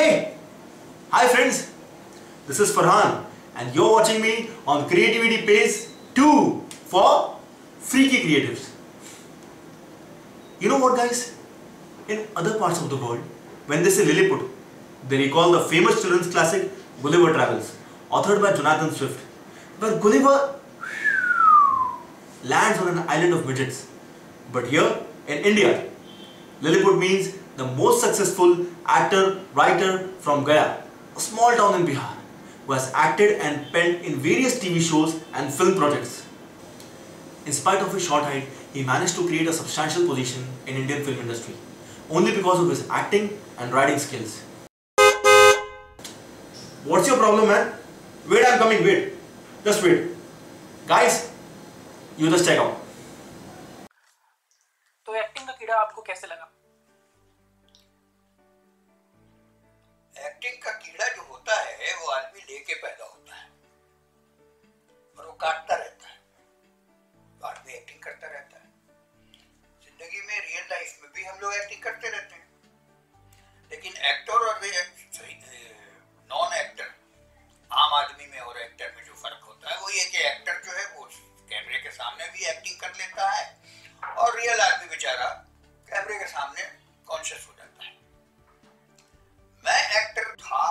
Hey! Hi friends, this is Farhan and you're watching me on Creativity Pays 2 for Freaky Creatives. You know what guys? In other parts of the world, when they say Lilliput, they recall the famous children's classic Gulliver Travels, authored by Jonathan Swift, where Gulliver lands on an island of midgets. But here, in India, Lilliput means the most successful actor, writer from Gaya, a small town in Bihar, who has acted and penned in various TV shows and film projects. In spite of his short height, he managed to create a substantial position in Indian film industry, only because of his acting and writing skills. What's your problem, man? Wait, I'm coming, wait. Just wait. Guys, you just check out. तो acting का कीड़ा आपको कैसे लगा? Acting का कीड़ा जो होता है वो आदमी लेके पैदा होता है और वो काटता रहता है, तो आदमी एक्टिंग करता रहता है। जिंदगी में रियल लाइफ में भी हम लोग एक्टिंग करते रहते हैं, लेकिन एक्टर और नॉन एक्टर, आम आदमी में और एक्टर में जो फर्क होता है वो ये कि एक्टर जो है वो कैमरे के सामने भी एक्टिंग कर लेता है और रियल आदमी बेचारा कैमरे के सामने कॉन्शियस हो जाता है। मैं एक्टर था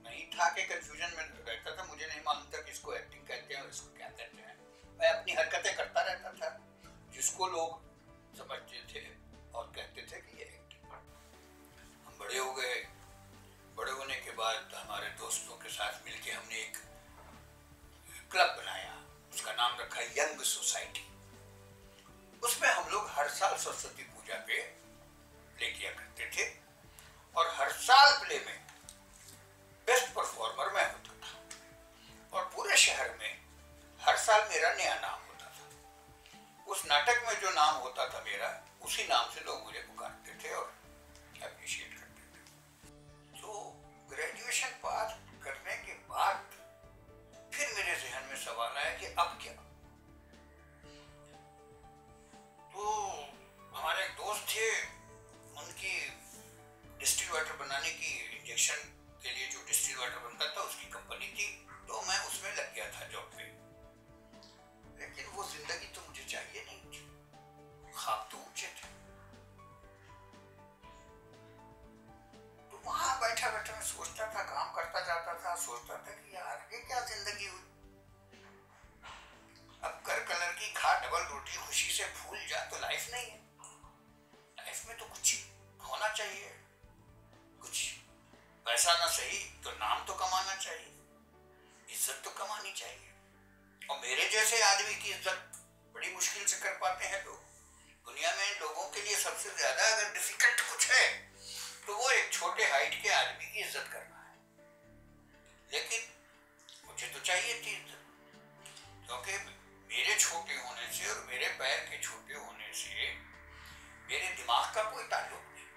नहीं था के कंफ्यूजन में रहता था, मुझे नहीं मालूम था कि इसको एक्टिंग कहते हैं और इसको क्या कहते हैं। मैं अपनी हरकतें करता रहता था जिसको लोग समझते थे और कहते थे कि ये एक्टिंग। हम बड़े हो गए, बड़े होने के बाद हमारे दोस्तों के साथ मिलके हमने एक क्लब बनाया, उसका नाम रखा यंग सोसाइटी। उसमें हम लोग हर साल सरस्वती पूजा पे प्ले किया करते थे और हर साल प्ले में बेस्ट परफॉर्मर मैं होता था और पूरे शहर में हर साल मेरा नया नाम होता था। उस नाटक में जो नाम होता था मेरा, उसी नाम से लोग मुझे पुकारते थे और अप्रिशिएट करते थे। तो ग्रेजुएशन पास करने के बाद फिर मेरे जहन में सवाल आया कि अब क्या। तो हमारे एक दोस्त थे, उनकी डिस्टिल वाटर बनाने की, इंजेक्शन के लिए जो डिस्टिल वाटर बनता था उसकी कंपनी थी, तो मैं उसमें लग गया था जॉब पे। लेकिन वो जिंदगी तो मुझे चाहिए नहीं थी, ख्वाब तो ऊंचे थे। तो वहां बैठा बैठा मैं सोचता था, काम करता जाता था, सोचता था कि यार ये क्या जिंदगी हुई। अब कर कलर की खा डबल रोटी खुशी से भूल जा तो लाइफ नहीं है। लाइफ में तो कुछ होना चाहिए, कुछ पैसा ना सही तो नाम तो कमाना चाहिए, इज्जत तो कमानी चाहिए। और मेरे जैसे आदमी की इज्जत बड़ी मुश्किल से कर पाते हैं लोग। दुनिया में लोगों के लिए सबसे ज्यादा अगर डिफिकल्ट कुछ है तो वो एक छोटे हाइट के आदमी की इज्जत करना है। लेकिन मुझे तो चाहिए थी इज्जत, क्योंकि मेरे छोटे होने से और मेरे पैर के छोटे होने से मेरे दिमाग का कोई ताल्लुक नहीं।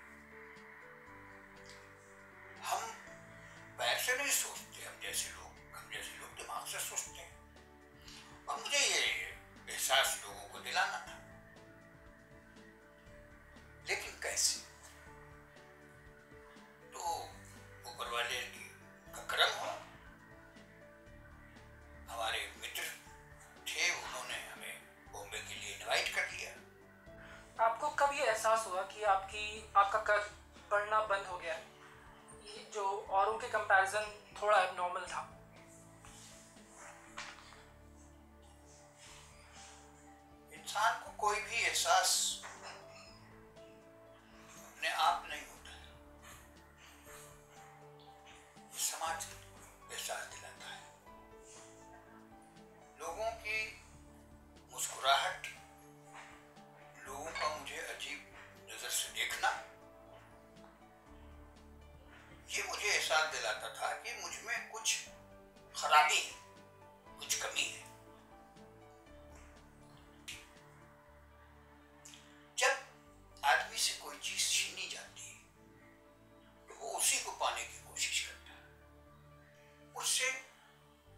हम पैर से नहीं सोचते, हम जैसे लोग दिमाग से सोचते हैं। और मुझे ये एहसास लोगों को दिलाना था, लेकिन कैसे? तो ऊपर वाले का करम हुआ, हमारे मित्र थे, उन्होंने हमें बॉम्बे के लिए इनवाइट कर लिया। आपको कब ये एहसास हुआ कि आपका कद बढ़ना बंद हो गया, ये जो औरों के कंपैरिजन थोड़ा एबनॉर्मल था? इंसान को कोई भी एहसास अपने आप नहीं होता है, समाज एहसास दिलाता है। लोगों की मुस्कुराहट, लोगों का मुझे अजीब नजर से देखना, ये मुझे एहसास दिलाता था कि मुझ में कुछ खराबी है, कुछ कमी है। जब आदमी से कोई चीज छीनी जाती है तो वो उसी को पाने की कोशिश करता है। मुझसे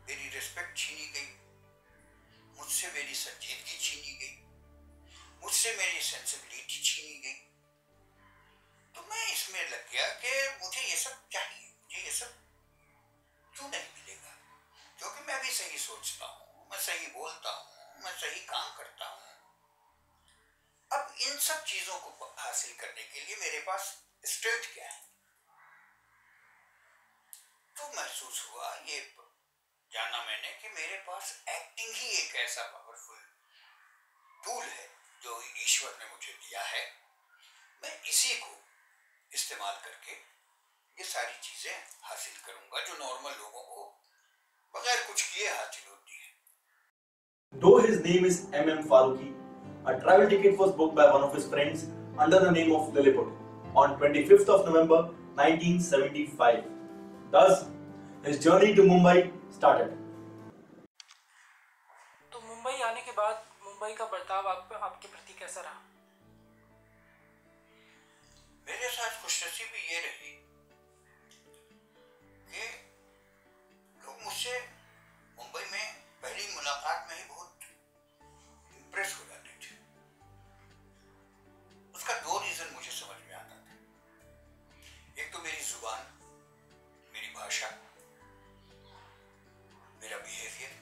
मेरी रिस्पेक्ट छीनी गई, मुझसे मेरी संजीदगी छीनी गई, मुझसे मेरी सेंसिबिलिटी छीनी गई। तो मैं इसमें लग गया कि मुझे ये सब चाहिए, मुझे ये सब क्यों नहीं मिलेगा, क्योंकि मैं भी सही सोचता हूँ, मैं सही बोलता हूँ, मैं सही काम करता हूँ। अब इन सब चीजों को हासिल करने के लिए मेरे पास स्ट्रेंथ क्या है? तो महसूस हुआ, ये जाना मैंने कि मेरे पास एक्टिंग ही एक ऐसा पावरफुल टूल है जो ईश्वर ने मुझे दिया है। मैं इसी को इस्तेमाल करके ये सारी चीजें हासिल करूंगा जो नॉर्मल लोगों को बगैर कुछ किए हासिल होती है। Though his name is M.M. Farooqui, a travel ticket was booked by one of his friends under the name of Lilliput on 25th of November 1975. Thus, his journey to Mumbai started. तो मुंबई आने के बाद मुंबई का बर्ताव आपके प्रति कैसा रहा? मेरे साथ खुशनसीबी ये रही कि लोग मुझसे मुंबई में पहली मुलाकात में ही बहुत इम्प्रेस हो जाते थे। उसका दो रीजन मुझे समझ में आता था। एक तो मेरी जुबान, मेरी भाषा, मेरा बिहेवियर,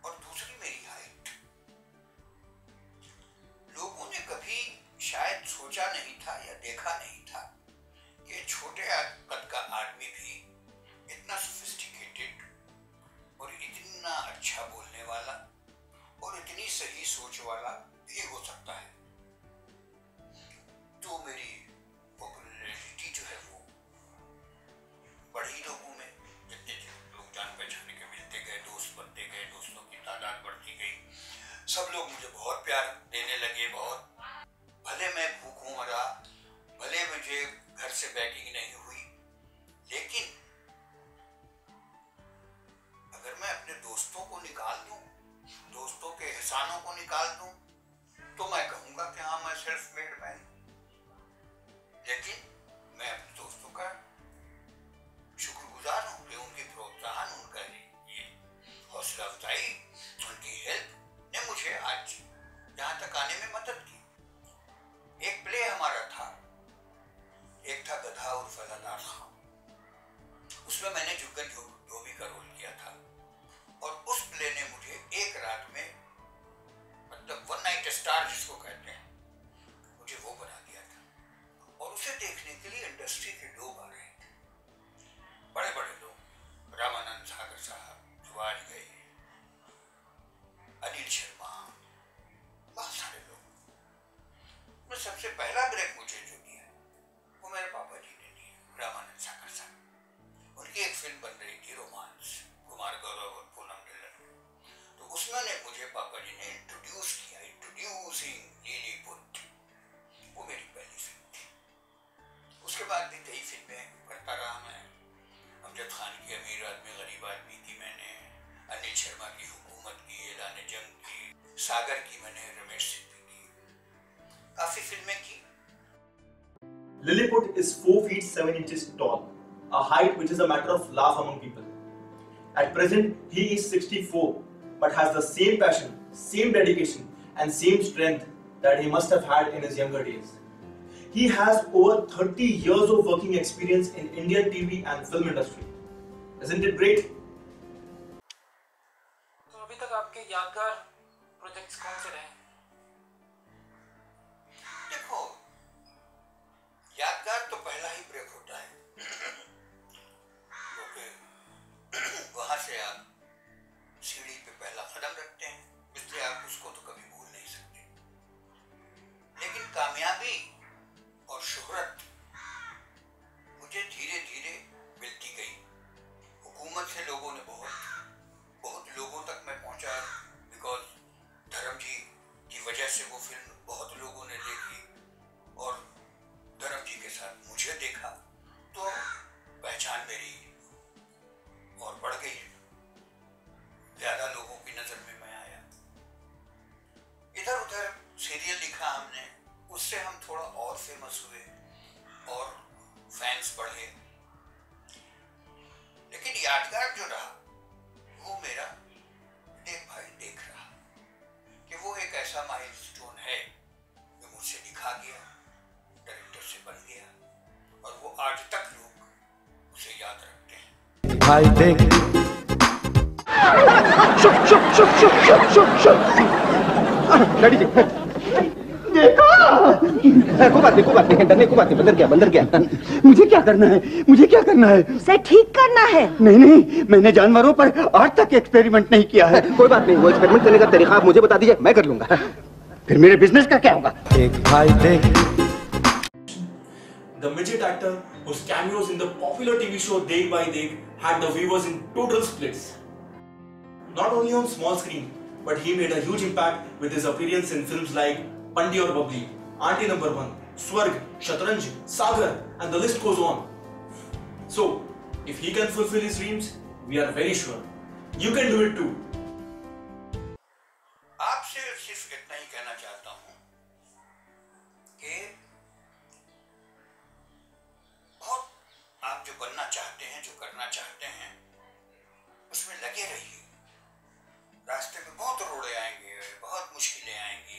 और दूसरी मेरी हाइट। लोगों ने कभी शायद सोचा नहीं था या देखा नहीं था कि छोटे कद का आदमी भी इतना सोफिस्टिकेटेड और इतना अच्छा बोलने वाला और इतनी सही सोच वाला भी हो सकता है। तो मेरी पॉपुलैरिटी जो है वो बढ़ी लोगों में, जितने लोग जान पहचाने के मिलते गए, दोस्त बनते गए, दोस्तों की तादाद बढ़ती गई, सब लोग मुझे बहुत प्यार देने लगे। बहुत भले मैं भूखों मरा, भले मुझे घर से बैटिंग नहीं हुई, लेकिन अगर मैं अपने दोस्तों को निकाल दूं, दोस्तों के एहसानों को निकाल दूं, तो मैं कहूंगा कि हाँ, मैं सेल्फ मेड मैन। लेकिन मैं अपने दोस्तों का शुक्रगुजार हूं कि उनकी प्रोत्साहन, उनका ये हौसला अफजाई, उनकी हेल्प ने मुझे आज यहाँ तक आने में मदद की। एक प्ले हमारा था, एक था गधा और फलादार खां। उसमें मैंने जुगल धोबी का रोल किया था और उस प्ले ने मुझे एक रात में, मतलब वन नाइट स्टार जिसको कहते हैं, मुझे वो बना दिया था। और उसे देखने के लिए इंडस्ट्री के लोग आ रहे थे, बड़े बड़े लोग, रामानंद सागर साहब जो आज गए, अनिल शर्मा, बहुत सारे लोग। मैं सबसे पहला ब्रेक मुझे जो दिया वो मेरे पापा जी ने दिया, रामानंद सागर साहब। उनकी एक फिल्म बन रही थी रोमांस, कुमार गौरव और पूनम ढिल्लन। तो उसमें मुझे पापा जी ने इंट्रोड्यूस किया, इंट्रोड्यूसिंग लिलीपुट। वो मेरी पहली फिल्म थी। उसके बाद भी कई फिल्में करता रहा मैं। अमजद खान की अमीर आदमी गरीब आदमी की मैंने, अनिल शर्मा की हुकूमत की, ऐलान जंग की, सागर की मैंने, रमेश सिप्पी की, काफी फिल्में की। Lilliput is 4 feet 7 inches tall, a height which is a matter of laugh among people. At present, he is 64, but has the same passion, same dedication, and same strength that he must have had in his younger days. He has over 30 years of working experience in Indian TV and film industry. Isn't it great? तो अभी तक आपके यादगार projects कौन से रहे? देखो, यादगार तो पहला ही ब्रेक होता है, क्योंकि वहां से आप सीढ़ी पे पहला कदम रखते हैं, इसलिए आप उसको तो कभी भूल नहीं सकते। लेकिन कामयाबी और शोहरत मुझे धीरे धीरे मिलती गई। हुकूमत से लोगों ने बहुत लोगों तक मैं पहुंचा, बिकॉज धर्म जी की वजह से वो फिल्म बहुत लोगों ने देखी और धर्म जी के साथ मुझे देखा, तो पहचान मेरी और बढ़ गई, ज्यादा लोगों की नजर में मैं आया। इधर उधर सीरियल लिखा हमने, उससे हम थोड़ा और फेमस हुए और फैंस बढ़े। लेकिन यादगार जो रहा वो मेरा देख भाई देख रहा कि वो एक ऐसा माइलस्टोन है जो मुझसे दिखा आ गया, डायरेक्टर से बन गया और वो आज तक लोग उसे याद रखते हैं। भाई देख डैडी जी देखो को बात नहीं डरने को बात नहीं। बंदर क्या मुझे क्या करना है उसे ठीक करना है। नहीं मैंने जानवरों पर आज तक एक्सपेरिमेंट नहीं किया है। कोई बात नहीं, वो एक्सपेरिमेंट करने का तरीका आप मुझे बता दीजिए, मैं कर लूंगा। फिर मेरे बिजनेस का क्या होगा? एक भाई देख। The midget actor whose cameos in the popular TV show Dekh Bhai Dekh had the viewers in total splits. Not only on small screen, but he made a huge impact with his appearance in films like Pandi Aur Babli, Aunty Number 1, Swarg, Shatranj, Sagar, and the list goes on. So, if he can fulfill his dreams, we are very sure you can do it too. आपसे सिर्फ इतना ही कहना चाहता हूं कि बहुत आप जो बनना चाहते हैं, जो करना चाहते हैं, उसमें लगे रहिए। रास्ते में बहुत रोड़े आएंगे, बहुत मुश्किलें आएंगी,